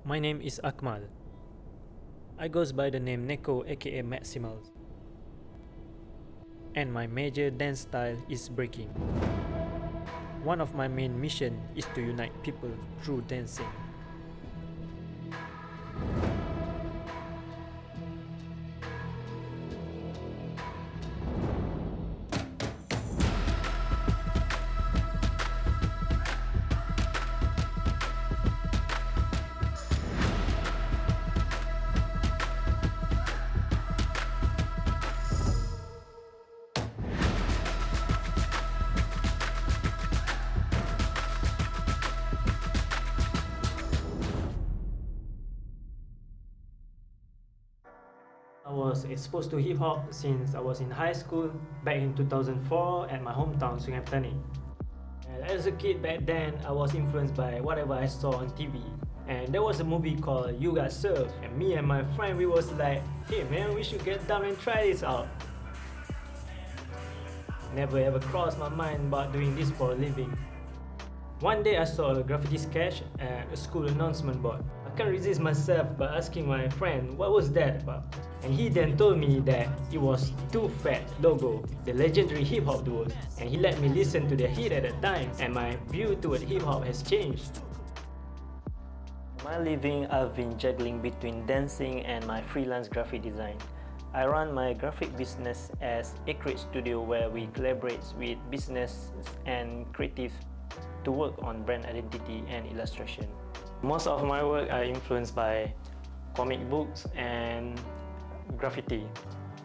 My name is Akmal. I goes by the name Neko aka Maximalz. And my major dance style is breaking. One of my main mission is to unite people through dancing. I was exposed to hip hop since I was in high school back in 2004 at my hometown Sungai Petani. And as a kid back then, I was influenced by whatever I saw on TV. And there was a movie called You Got Served, and me and my friend, we was like, hey man, we should get down and try this out. Never ever crossed my mind about doing this for a living. One day I saw a graffiti sketch at a school announcement board. I can't resist myself by asking my friend what was that about. And he then told me that it was Too Fat Logo, the legendary hip hop duos. And he let me listen to their hit at that time, and my view toward hip hop has changed. My living, I've been juggling between dancing and my freelance graphic design. I run my graphic business as a create studio where we collaborate with business and creatives to work on brand identity and illustration. Most of my work are influenced by comic books and graffiti,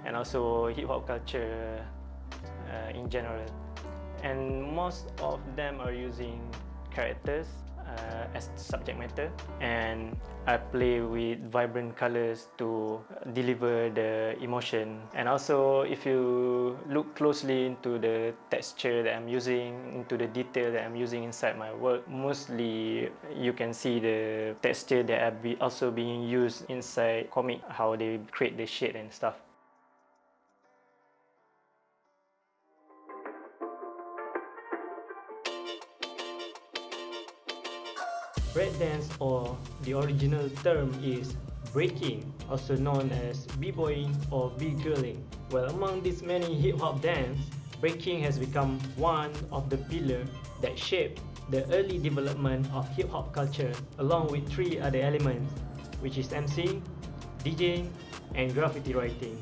and also hip-hop culture in general. And most of them are using characters as subject matter, and I play with vibrant colors to deliver the emotion. And also, if you look closely into the texture that I'm using, into the detail that I'm using inside my work, mostly you can see the texture that are also being used inside comic, how they create the shade and stuff. Breakdance, or the original term is breaking, also known as b-boying or b-girling. Well, among these many hip-hop dance, breaking has become one of the pillars that shaped the early development of hip-hop culture, along with three other elements, which is MCing, DJing, and graffiti writing.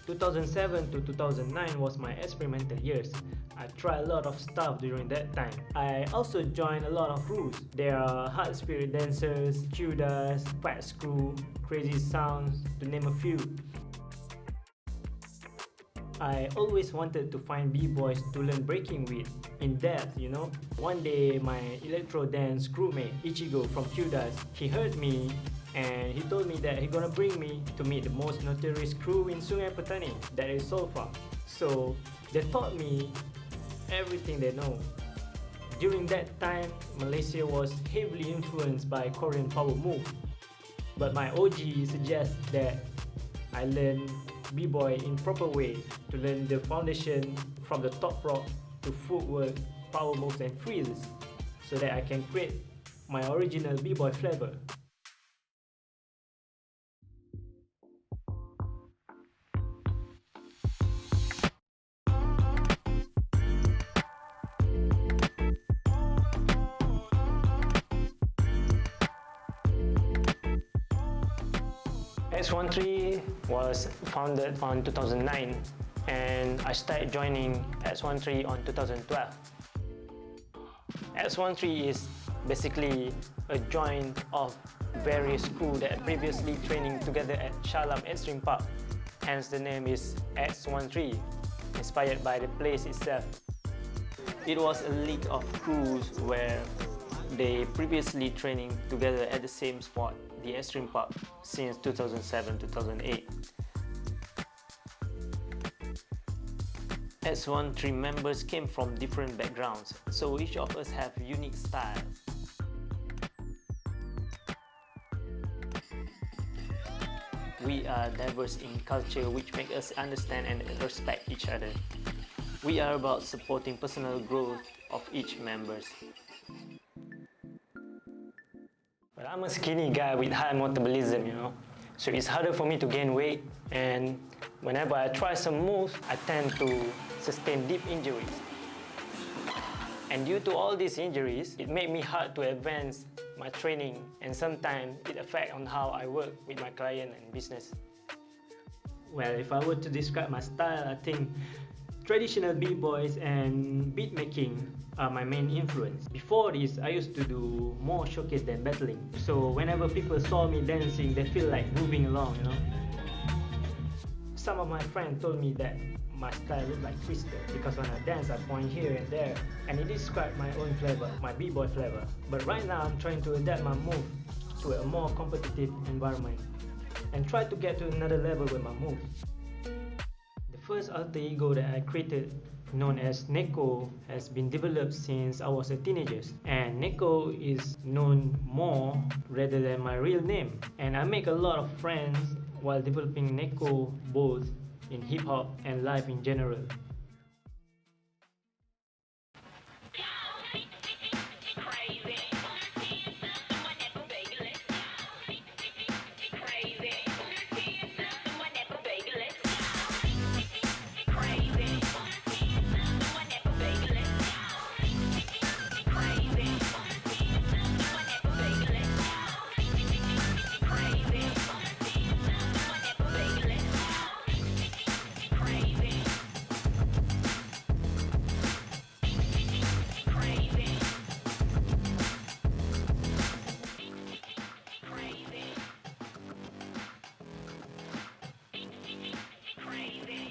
2007 to 2009 was my experimental years. I tried a lot of stuff during that time. I also joined a lot of crews. There are Hard Spirit Dancers, Judas, Fat Screw, Crazy Sounds, to name a few. I always wanted to find b-boys to learn breaking with, in depth, you know. One day, my electro dance crewmate, Ichigo from Judas, he heard me and he told me that he's gonna bring me to meet the most notorious crew in Sungai Petani, that is Solfa. So they taught me everything they know. During that time, Malaysia was heavily influenced by Korean power move. But my OG suggests that I learn b-boy in proper way, to learn the foundation from the top rock to footwork, power moves and freezes, so that I can create my original b-boy flavor. X13 was founded on 2009, and I started joining X13 on 2012. X13 is basically a joint of various crew that previously training together at Shalam Extreme Park. Hence the name is X13, inspired by the place itself. It was a league of crews where they previously training together at the same spot, the Extreme Park, since 2007-2008. X13 members came from different backgrounds, so each of us have unique styles. We are diverse in culture, which makes us understand and respect each other. We are about supporting personal growth of each members. I'm a skinny guy with high metabolism, so it's harder for me to gain weight, and whenever I try some moves, I tend to sustain deep injuries. And due to all these injuries, it made me hard to advance my training, and sometimes it affects on how I work with my client and business. Well, if I were to describe my style, I think traditional b-boys and beat making are my main influence. Before this, I used to do more showcase than battling. So whenever people saw me dancing, they feel like moving along, Some of my friends told me that my style looked like Twister because when I dance, I point here and there, and it described my own flavor, my b-boy flavor. But right now, I'm trying to adapt my move to a more competitive environment and try to get to another level with my moves. The first alter ego that I created, known as Neko, has been developed since I was a teenager, and Neko is known more rather than my real name. And I make a lot of friends while developing Neko both in hip-hop and life in general.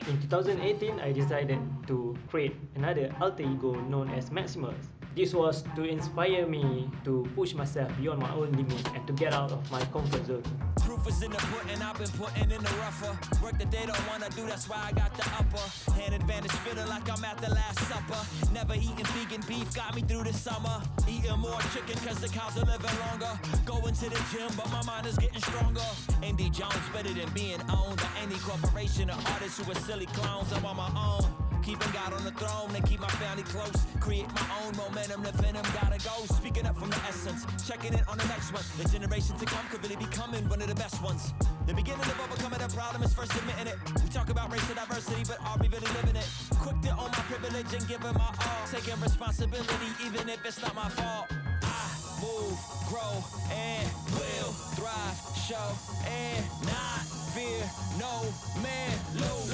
In 2018, I decided to create another alter ego known as Maximalz. This was to inspire me to push myself beyond my own limit and to get out of my comfort zone. Proof is in the pudding, I've been putting in the rougher work that they don't wanna do, that's why I got the upper hand advantage, feeling like I'm at the last supper. Never eating vegan beef, got me through the summer. Eating more chicken cause the cows are living longer. Going to the gym, but my mind is getting stronger. Andy Jones better than being owned by any corporation or artists who are silly clones. I'm on my own, keeping God on the throne, they keep my family close. Create my own momentum, the venom gotta go. Speaking up from the essence, checking in on the next one. The generation to come could really be coming, one of the best ones. The beginning of overcoming a problem is first admitting it. We talk about racial diversity, but are we really living it? Quick to own my privilege and give it my all. Taking responsibility even if it's not my fault. I move, grow, and will thrive, show, and not fear no man. Lose,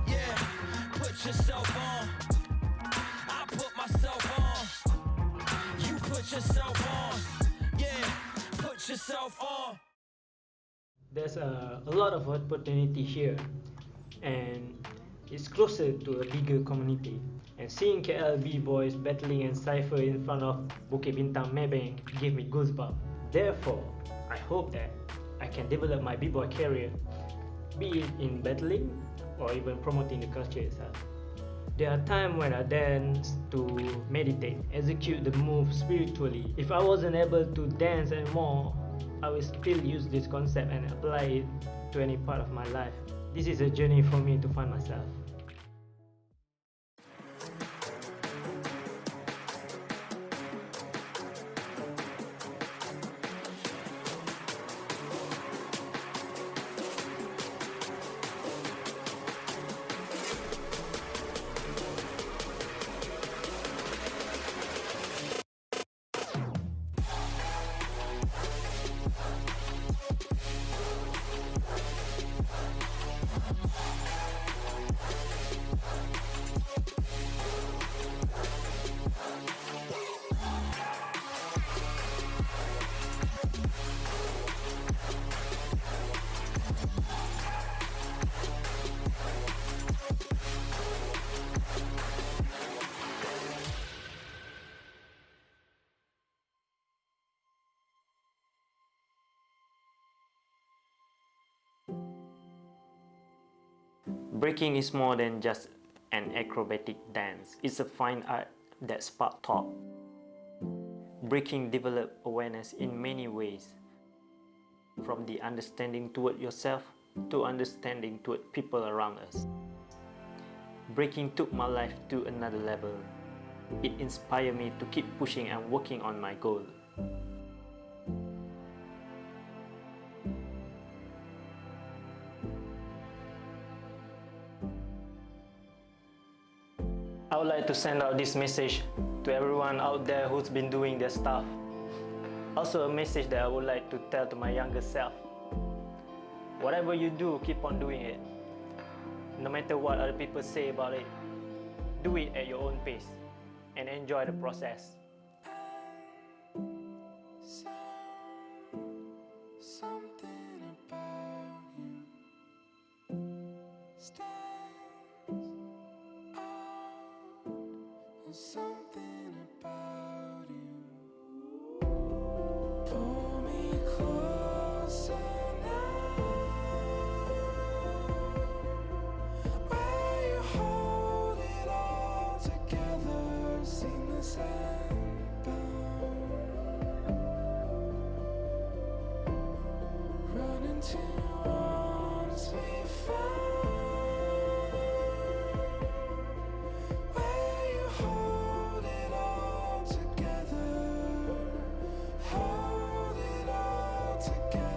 yeah. Put yourself on. I put myself on. You put yourself on. Yeah, put yourself on. There's a lot of opportunity here, and it's closer to a bigger community. And seeing KL B-boys battling and cypher in front of Bukit Bintang Maybank gave me goosebumps. Therefore, I hope that I can develop my B-boy career, be it in battling or even promoting the culture itself. There are times when I dance to meditate, execute the move spiritually. If I wasn't able to dance anymore, I will still use this concept and apply it to any part of my life. This is a journey for me to find myself. Breaking is more than just an acrobatic dance. It's a fine art that sparks thought. Breaking develops awareness in many ways, from the understanding toward yourself to understanding toward people around us. Breaking took my life to another level. It inspired me to keep pushing and working on my goal. I would like to send out this message to everyone out there who's been doing their stuff. Also a message that I would like to tell to my younger self. Whatever you do, keep on doing it. No matter what other people say about it, do it at your own pace and enjoy the process. Something about you something about you. Pull me closer now. Where you hold it all together, seamless and bound. Run into arms we found. Hold it all together.